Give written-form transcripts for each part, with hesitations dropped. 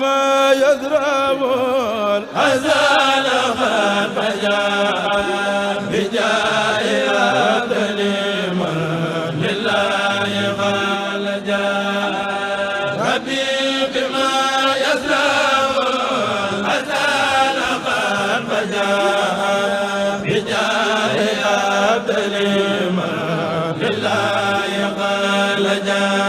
بما يزرع الأزال فجاء بجاه أبدل من لله قال جاء ربي بما يزرع الأزال فجاء بجاه أبدل من لله قال جاء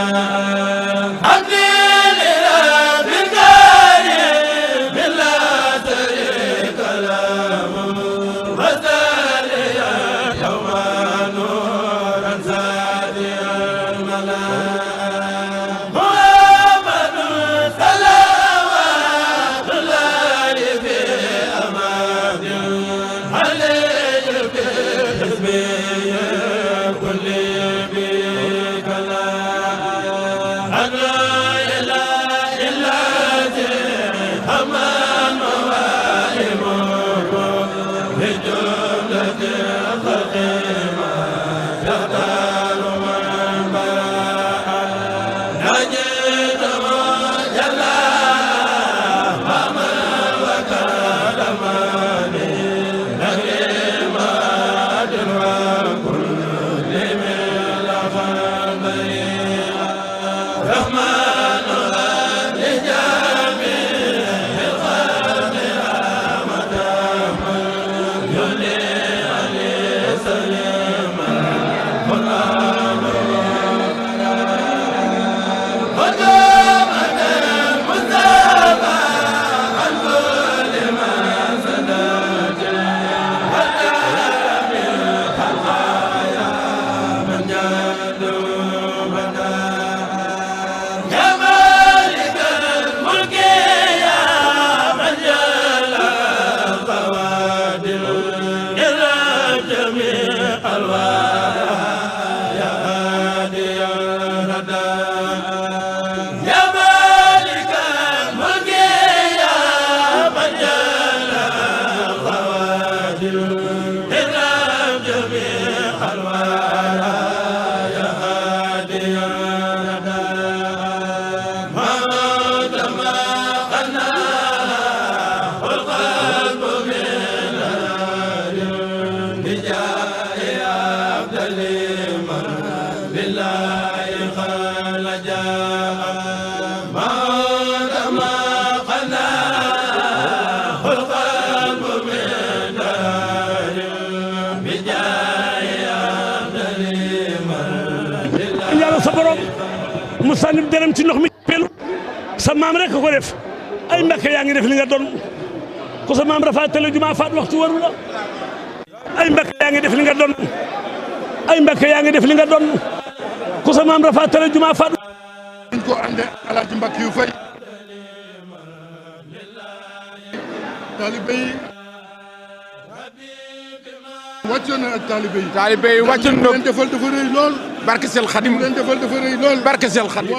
mu sànni dërëm ci ndox mi pelu sa maam rek ko def ay Mbàkke yaa ngi def li nga doon ko sa maam rafa tele juma faat waxtu waru la ay Mbàkke yaa ngi def li nga doon ay Mbàkke yaa ngi def li nga doon ko sa maam rafa tele juma faat ñu ko ande Alaaji Mbàkke yu fay taalibe yi wàccoon na ak taalibe yi wàccoon na leen defal dafa rëy lool barke Sel Xadim leen defal dafa rëy lool barke Sel Xadim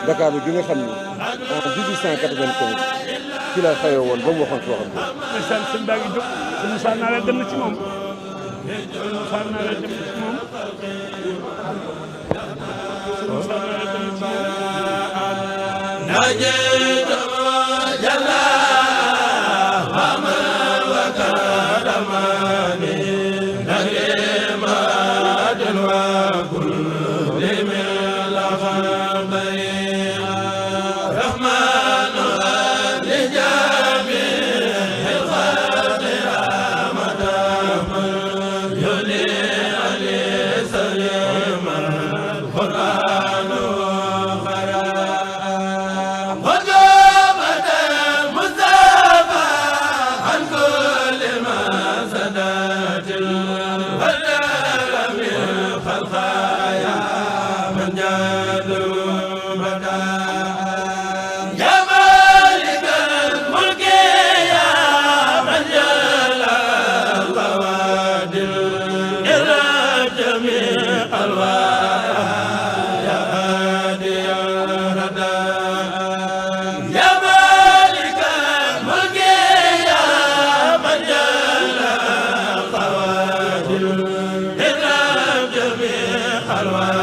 Dakar bi nga xam ne en 1895 ci la xëyoo woon ba mu waxoon soo xam ne. ndeysaan sëñ baa ngi jóg sëñ Moussa Nawel dem na ci moom sëñ Moussa Nawel dem na ci moom sëñ Moussa Nawel dem na ci alwa